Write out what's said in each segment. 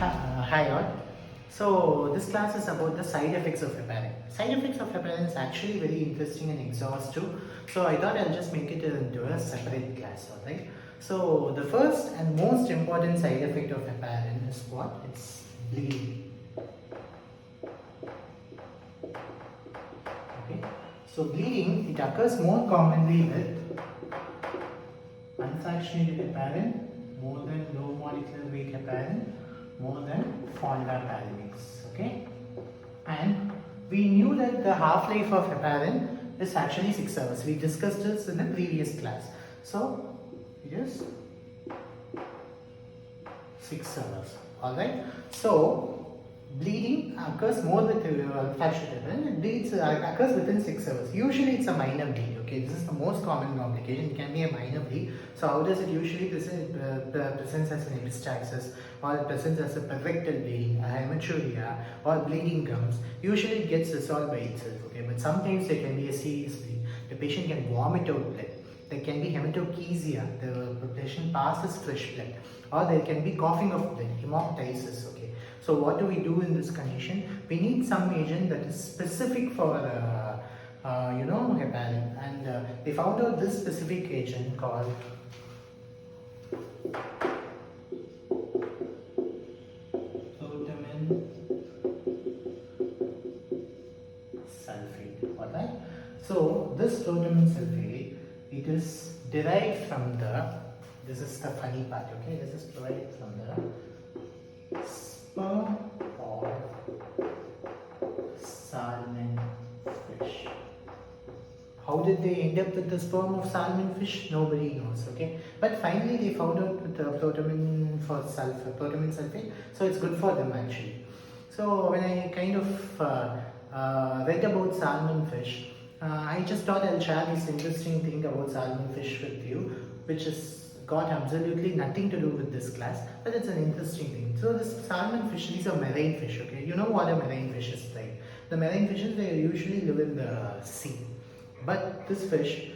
Hi all. So this class is about the side effects of heparin. Side effects of heparin is actually very interesting and exhaustive. So I thought I'll just make it into a separate class. Alright. So the first and most important side effect of heparin is what? It's bleeding. Okay. So bleeding, it occurs more commonly with unfractionated heparin more than low molecular weight heparin, more than fondaparinix. Okay, and we knew that the half-life of heparin is actually 6 hours. We discussed this in the previous class. So it is 6 hours. All right. So bleeding occurs more with fractured heparin. It bleeds occurs within 6 hours. Usually it's a minor bleed. Okay, this is the most common complication. It can be a minor bleed. So how does it usually presents as an epistaxis, or it presents as a perfected bleeding, a hematuria, or bleeding gums? Usually it gets resolved by itself. Okay, but sometimes there can be a serious bleed. The patient can vomit out blood. There can be hematochezia, the patient passes fresh blood, or there can be coughing of blood, hemoptysis. Okay, so what do we do in this condition? We need some agent that is specific for heparin, and they found out this specific agent called protamine sulfate. Alright. So this protamine sulfate, it is derived from this is the funny part, okay, this is derived from the sperm of salmon fish. How did they end up with the sperm of salmon fish? Nobody knows, okay, but finally they found out with the protamine sulfate, so it's good for them actually. So when I kind of read about salmon fish, I just thought I'll share this interesting thing about salmon fish with you, which has got absolutely nothing to do with this class, but it's an interesting thing. So this salmon fish, these are marine fish, okay? You know what a marine fish is, right? The marine fishes, they usually live in the sea, but this fish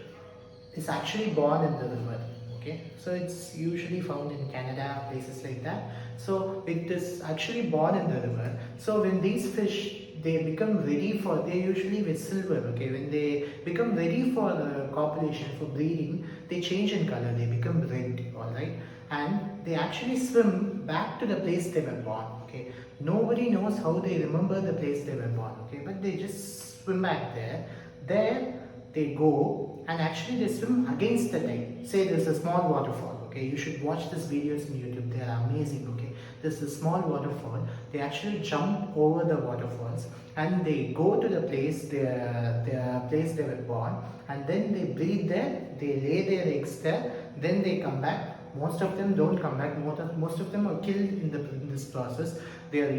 is actually born in the river. Okay, so it's usually found in Canada, places like that. So it is actually born in the river. So when these fish, they become ready for, they usually with silver. Okay, when they become ready for copulation, for breeding, they change in color, they become red. All right, and they actually swim back to the place they were born. Okay, nobody knows how they remember the place they were born. Okay, but they just swim back there. There they go, and actually they swim against the tide. Say there's a small waterfall. Okay, you should watch these videos on YouTube. They are amazing. Okay, there's a small waterfall. They actually jump over the waterfalls and they go to the place their place they were born, and then they breed there. They lay their eggs there. Then they come back. Most of them don't come back. Most of them are killed in this process. They are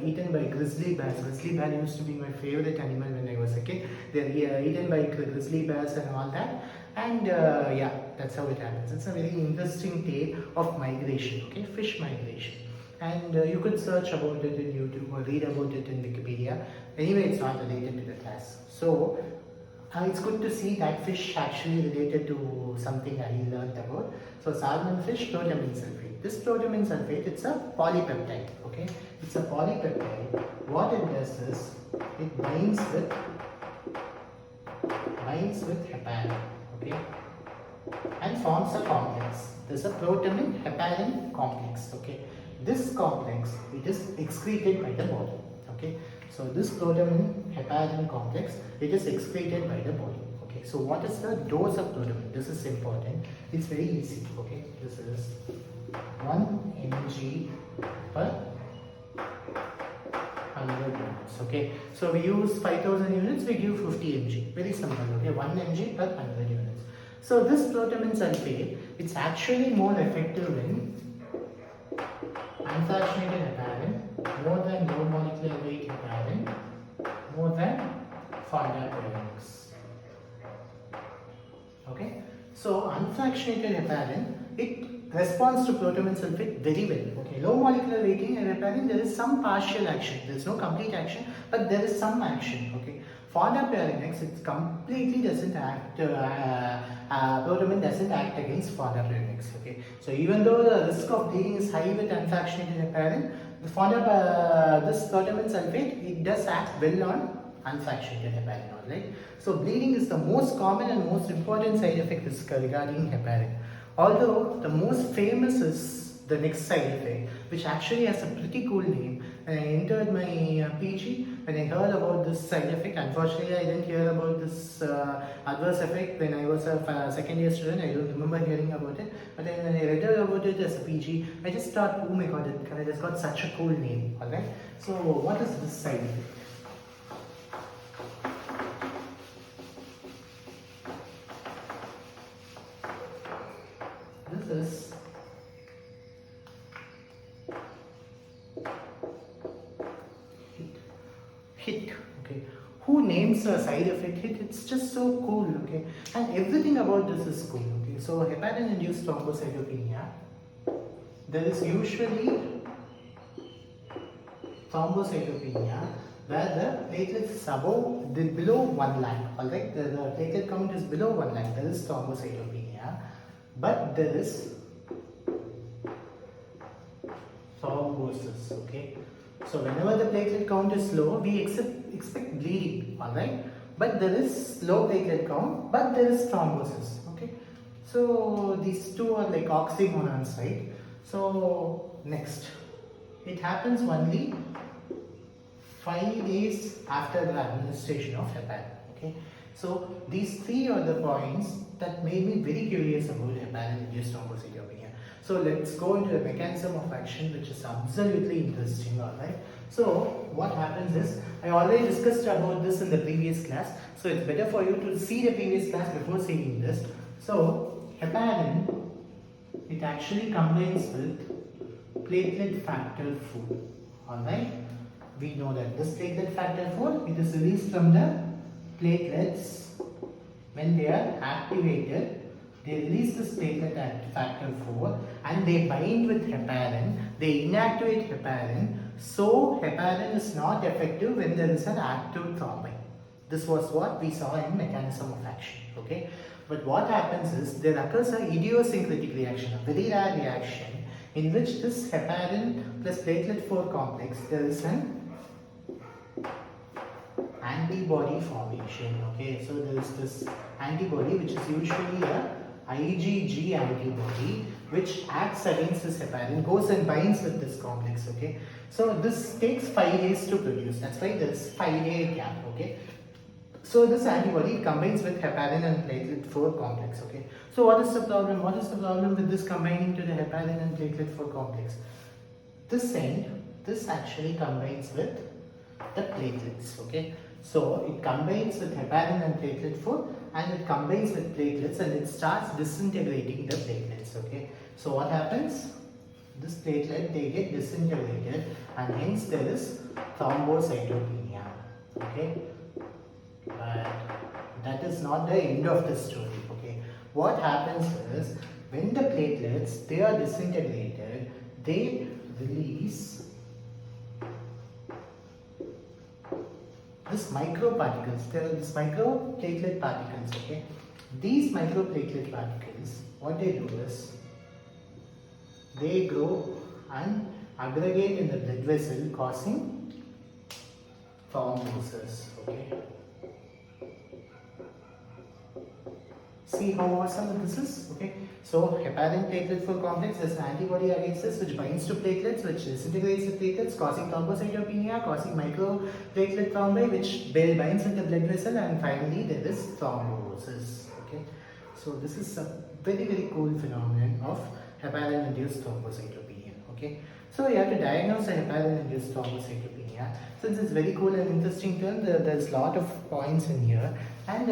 eaten by grizzly bears. Grizzly bear used to be my favorite animal when I was a kid. They are eaten by grizzly bears and all that. And yeah, that's how it happens. It's a very interesting tale of migration. Okay, fish migration. And you could search about it in YouTube or read about it in Wikipedia. Anyway, it's not related to the class. So it's good to see that fish actually related to something I learned about. So salmon fish, protamine sulfate. This protamine sulfate, it's a polypeptide. Okay, it's a polypeptide. What it does is it binds with heparin. Okay, and forms a complex. There's a protamine heparin complex. Okay, this complex, it is excreted by the body. Okay, so this protamine heparin complex, it is excreted by the body. Okay, so what is the dose of protamine? This is important. It's very easy. Okay, this is 1 mg per 100 units. Okay, so we use 5000 units, we give 50 mg. Very simple. Okay, 1 mg per 100 units. So this protamine sulfate, it's actually more effective in unfractionated heparin, more than low molecular weight heparin, more than fondaparinix. Okay, so unfractionated heparin, it responds to protamine sulfate very well. Okay, low molecular weighting and heparin, there is some partial action. There is no complete action, but there is some action. Okay, fondaparinix, it completely doesn't act. Protamine doesn't act against fondaparinix. Okay, so even though the risk of bleeding is high with unfractionated heparin, this protamine sulfate, it does act well on unfractionated heparin, alright. So bleeding is the most common and most important side effect is regarding heparin. Although the most famous is the next side effect, which actually has a pretty cool name. When I entered my PG, when I heard about this side effect, unfortunately I didn't hear about this adverse effect when I was a second year student. I don't remember hearing about it. But then when I read about it as a PG, I just thought, oh my god, it has got such a cool name. Alright. So what is this side effect? This is HIT. Okay, who names a side effect HIT? It's just so cool. Okay, and everything about this is cool. Okay, so heparin-induced thrombocytopenia. There is usually thrombocytopenia where the platelets is below 1 lakh. Alright, the platelet count is below 1 lakh. There is thrombocytopenia, but there is thrombosis. Okay, so whenever the platelet count is low, we expect bleeding. Alright, but there is low platelet count, but there is thrombosis. Okay, so these two are like oxymorons, right? So next, it happens only 5 days after the administration of heparin. Okay, so these three are the points that made me very curious about heparin-induced thrombocytopenia. So let's go into the mechanism of action, which is absolutely interesting. Alright, so what happens is, I already discussed about this in the previous class, so it's better for you to see the previous class before seeing this. So heparin, it actually combines with platelet factor 4. Alright, we know that this platelet factor 4, it is released from the platelets when they are activated. They release this platelet factor 4 and they bind with heparin. They inactivate heparin, so heparin is not effective when there is an active thrombin. This was what we saw in mechanism of action. Okay, but what happens is there occurs an idiosyncratic reaction, a very rare reaction, in which this heparin plus platelet 4 complex, there is an antibody formation. Okay, so there is this antibody which is usually a IgG antibody which acts against this heparin, goes and binds with this complex. Okay, so this takes 5 days to produce. That's why there is 5-day gap. Okay, so this antibody combines with heparin and platelet 4 complex. Okay, so what is the problem? What is the problem with this combining to the heparin and platelet 4 complex? This actually combines with the platelets. Okay, so it combines with heparin and platelet 4 and it combines with platelets and it starts disintegrating the platelets. Okay, so what happens? This platelet, they get disintegrated and hence there is thrombocytopenia. Okay, but that is not the end of the story. Okay, what happens is, when the platelets, they are disintegrated, they release this microparticles. There are these microplatelet particles. Okay, these microplatelet particles, what they do is, they grow and aggregate in the blood vessel, causing thrombosis. Okay, see how awesome this is. Okay, so heparin platelet 4 complex is an antibody against this which binds to platelets, which disintegrates the platelets, causing thrombocytopenia, causing microplatelet thrombi, which binds with the blood vessel, and finally there is thrombosis. Okay, so this is a very cool phenomenon of heparin-induced thrombocytopenia. Okay, so you have to diagnose a heparin-induced thrombocytopenia. Since it's very cool and interesting term, there's a lot of points in here, and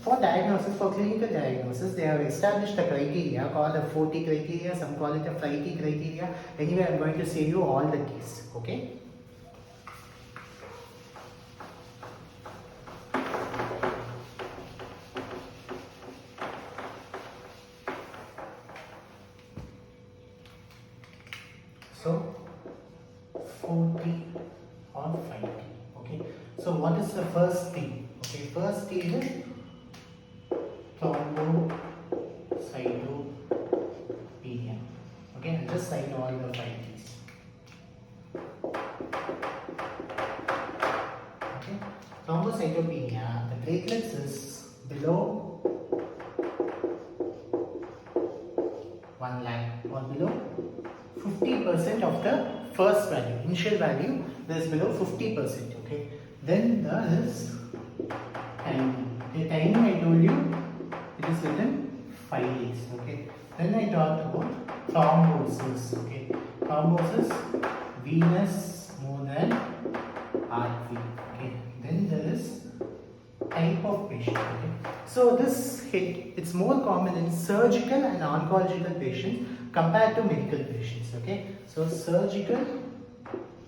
for diagnosis, for clinical diagnosis, they have established a criteria called a 4T criteria, some call it a 5T criteria. Anyway, I'm going to say you all the T's. Okay, so 4T or 5T. Okay, so what is the first T? Okay, first T is thrombocytopenia. Okay, I'll just cite all the 5 T's. thrombocytopenia, the platelets is below 1 lakh or below 50% of the first value, initial value, there is below 50%. Okay. Then there is timing. The timing I told you, it is within 5 days. Okay. Then I talked about thrombosis. Okay. Thrombosis, venous more than artery. Okay. Then there is type of patient. Okay. So this hit, it's more common in surgical and oncological patients compared to medical patients. Okay. So surgical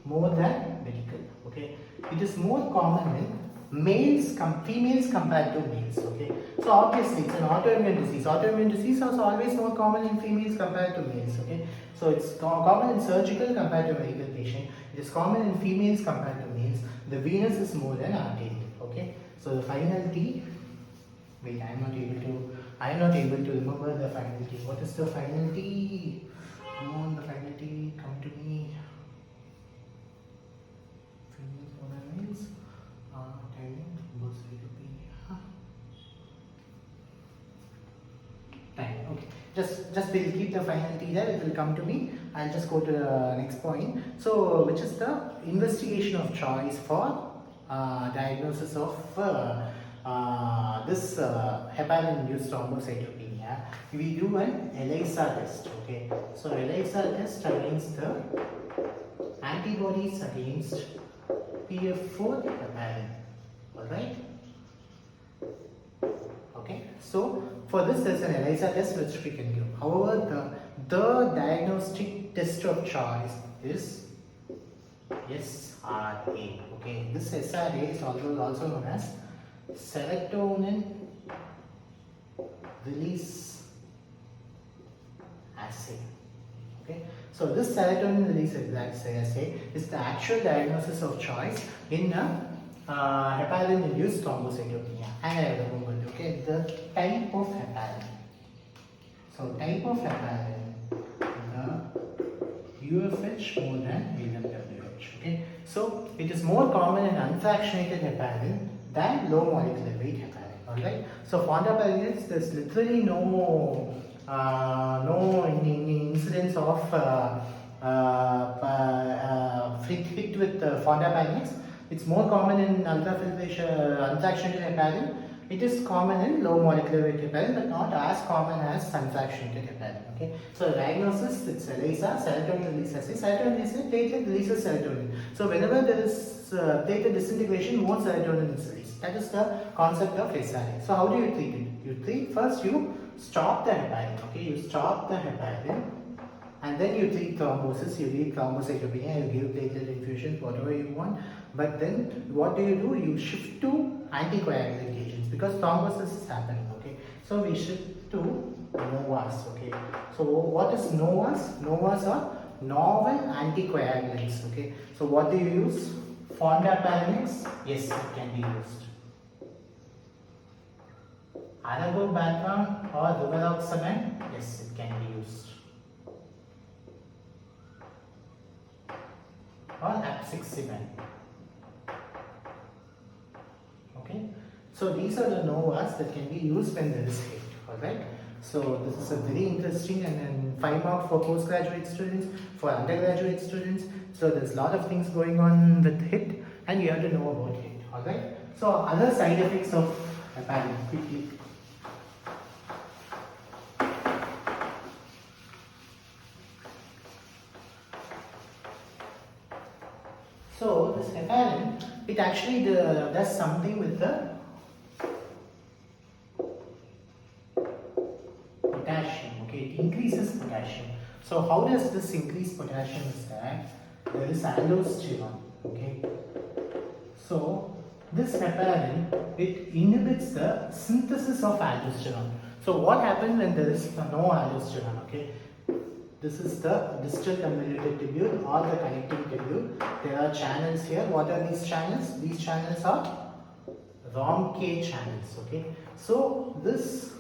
more than medical. Okay. It is more common in females compared to males. Okay. So obviously it's an autoimmune disease. Autoimmune disease is always more common in females compared to males. Okay. So it's common in surgical compared to medical patient. It is common in females compared to males. The venous is more than arterial. Okay. So the final T. Wait, I am not able to remember the final T. What is the final T? Come on, the final T, come to me. Females more than males. Time. Okay. Just we'll keep the final T there. It will come to me. I'll just go to the next point. So, which is the investigation of choice for diagnosis of this heparin-induced thrombocytopenia? We do an ELISA test. Okay. So ELISA test against the antibodies against PF4 heparin. Alright. Okay. So for this there is an ELISA test which we can do. However, the diagnostic test of choice is SRA. Okay. This SRA is also known as serotonin release assay. Okay. So this serotonin release assay is the actual diagnosis of choice in heparin-induced thrombocytopenia. And I remembered, okay, the type of heparin. So type of heparin, the UFH more than LMWH. Okay. So it is more common in unfractionated heparin than low molecular weight heparin. Alright. So fondaparinase, there's literally no incidence of hit with fondaparinase. It's more common in unfractionated heparin. It is common in low molecular weight heparin, but not as common as unfractionated heparin. Okay. So diagnosis, it's ELISA, serotonin release assay. Serotonin release assay, platelet releases serotonin. So whenever there is platelet disintegration, more serotonin is released. That is the concept of SRA. So how do you treat it? You treat first, you stop the heparin. Okay, you stop the heparin, and then you treat thrombosis. You treat thrombocytopenia. You give platelet infusions, whatever you want. But then what do? You shift to anticoagulant agents because thrombosis is happening. Okay, so we shift to NOAs. Okay, so what is NOAs? NOAs are novel anticoagulants. Okay, so what do you use? Fondaparinase? Yes, it can be used. Aragobatam or rivaroxaban? Yes, it can be used. Or apixaban. Okay, so these are the NOAs that can be used when there is hit. Alright, so this is a very interesting and 5 mark for postgraduate students, for undergraduate students. So there's a lot of things going on with hit, and you have to know about hit. Alright, so other side effects of heparin quickly. So this heparin, it actually does something with the potassium. Okay, it increases potassium. So how does this increase potassium? Is that there is aldosterone. Okay, so this heparin, it inhibits the synthesis of aldosterone. So what happens when there is no aldosterone? Okay, this is the distal convoluted tubule or the connecting tubule. There are channels here. What are these channels? These channels are ROMK channels. Okay, so this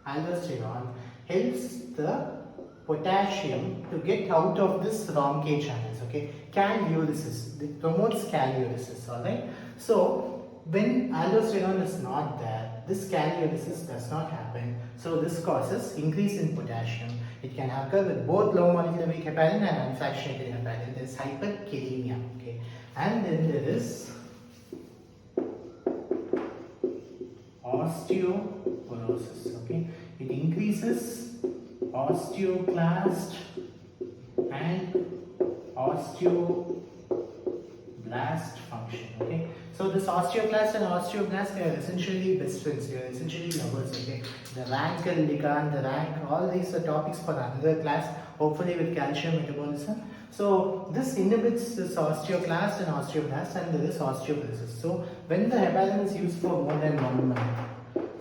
aldosterone helps the potassium to get out of this ROMK channels. Okay, calurisis. It promotes calurisis. Alright. So when aldosterone is not there, this caliolysis does not happen. So this causes increase in potassium. It can occur with both low molecular weight heparin and unfractionated heparin. There is hyperkalemia. Okay, and then there is osteoporosis. Okay, it increases osteoclast and osteoblast function. Okay, so this osteoclast and osteoblast, they are essentially best friends, they are essentially lovers. Okay, the rank and ligand, the rank, all these are topics for another class, hopefully with calcium metabolism. So this inhibits this osteoclast and osteoblast, and there is osteoporosis. So when the heparin is used for more than 1 month,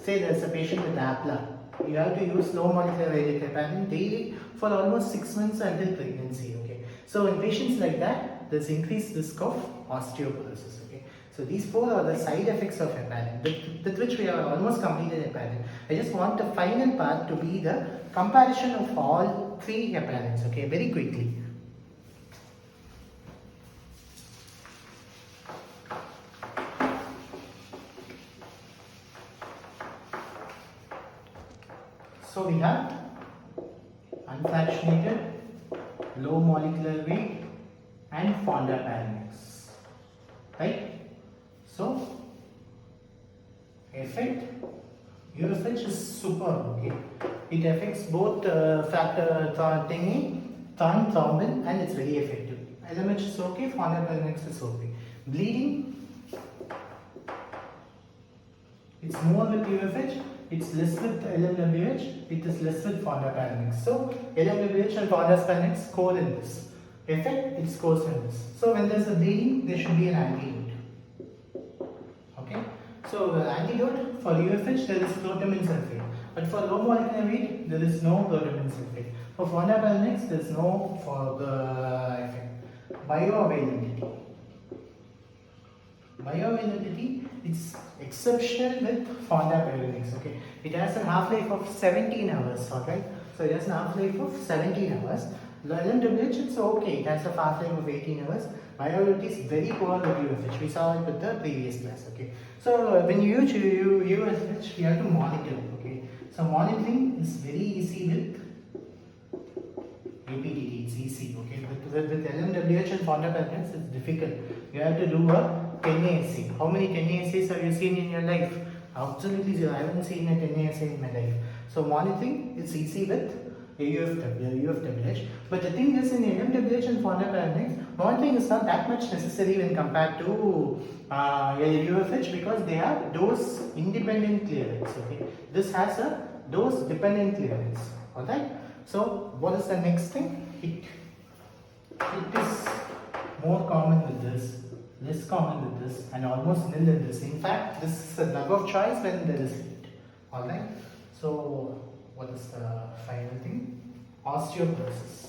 say there's a patient with APLA, you have to use low molecular weight heparin daily for almost 6 months until pregnancy. Okay, so in patients like that, there's increased risk of osteoporosis. Okay, so these 4 are the side effects of heparin, with which we have almost completed heparin. I just want the final part to be the comparison of all 3 heparins. Okay, very quickly. So we have unfractionated, low molecular weight and fondaparinux, right? So effect, UFH is superb. Okay, it affects both factor 10A, thrombin, and it's very effective. LMH is okay, fondaparinux is okay. Bleeding, it's more with UFH, it's less with LMWH, it is less with fondaparinux. So LMWH and fondaparinux score in this. Effect, it scores in this. So when there is a bleeding, there should be an antidote. Okay. So the antidote for UFH, there is protamine sulfate. But for low molecular weight, there is no protamine sulfate. For fondaparinux, there is no for the effect. Bioavailability. Bioavailability, it's exceptional with fondaparinux. Okay, it has a half-life of 17 hours. Alright, so it has a half-life of 17 hours. LMWH, it's okay, it has a half-life of 18 hours. Bioavailability is very poor with UFH. We saw it with the previous class. Okay, so when you use UFH, you have to monitor. Okay, so monitoring is very easy with APTT. It's easy. Okay, with LMWH and fondaparinux, it's difficult. You have to do a 10A assay. How many 10A assays have you seen in your life? Absolutely zero. I haven't seen a 10A assay in my life. So monitoring, it's easy with UFWH. But the thing is, in LMWH and fondaparinux, monitoring is not that much necessary when compared to UFH, because they have dose independent clearance. Okay, this has a dose dependent clearance. Alright. So what is the next thing? It is more common with this, less common with this, and almost nil in this. In fact, this is a drug of choice when there is heat. Alright. So what is the final thing? Osteoporosis.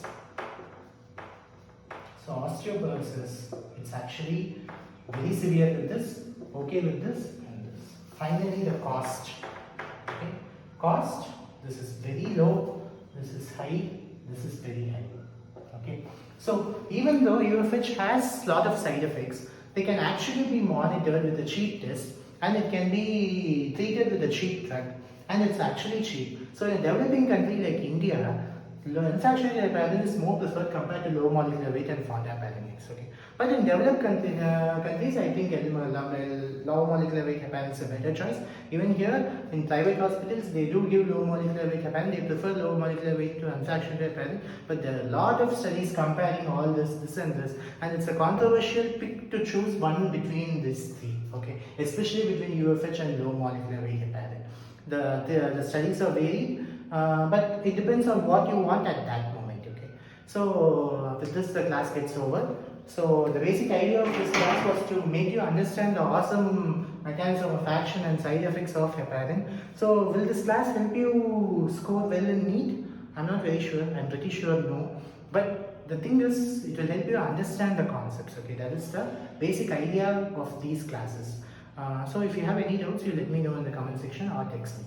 So osteoporosis, it's actually very severe with this, okay with this, and this. Finally, the cost. Okay, cost. This is very low. This is high. This is very high. Okay. So even though UFH has a lot of side effects, they can actually be monitored with a cheap test, and it can be treated with a cheap drug, and it's actually cheap. So in a developing country like India, unfractionated heparin is more preferred compared to low molecular weight and fondaparinux. Okay, but in developed countries, I think low molecular weight heparin is a better choice. Even here in private hospitals, they do give low molecular weight heparin. They prefer low molecular weight to unfractionated heparin. But there are a lot of studies comparing all this and this, and it's a controversial pick to choose one between these 3. Okay, especially between UFH and low molecular weight heparin. The studies are varied. But it depends on what you want at that moment. Okay, so with this the class gets over. So the basic idea of this class was to make you understand the awesome mechanism of action and side effects of heparin. So will this class help you score well in NEET? I'm not very sure. I'm pretty sure no. But the thing is, it will help you understand the concepts. Okay, that is the basic idea of these classes. So if you have any doubts, you let me know in the comment section or text me.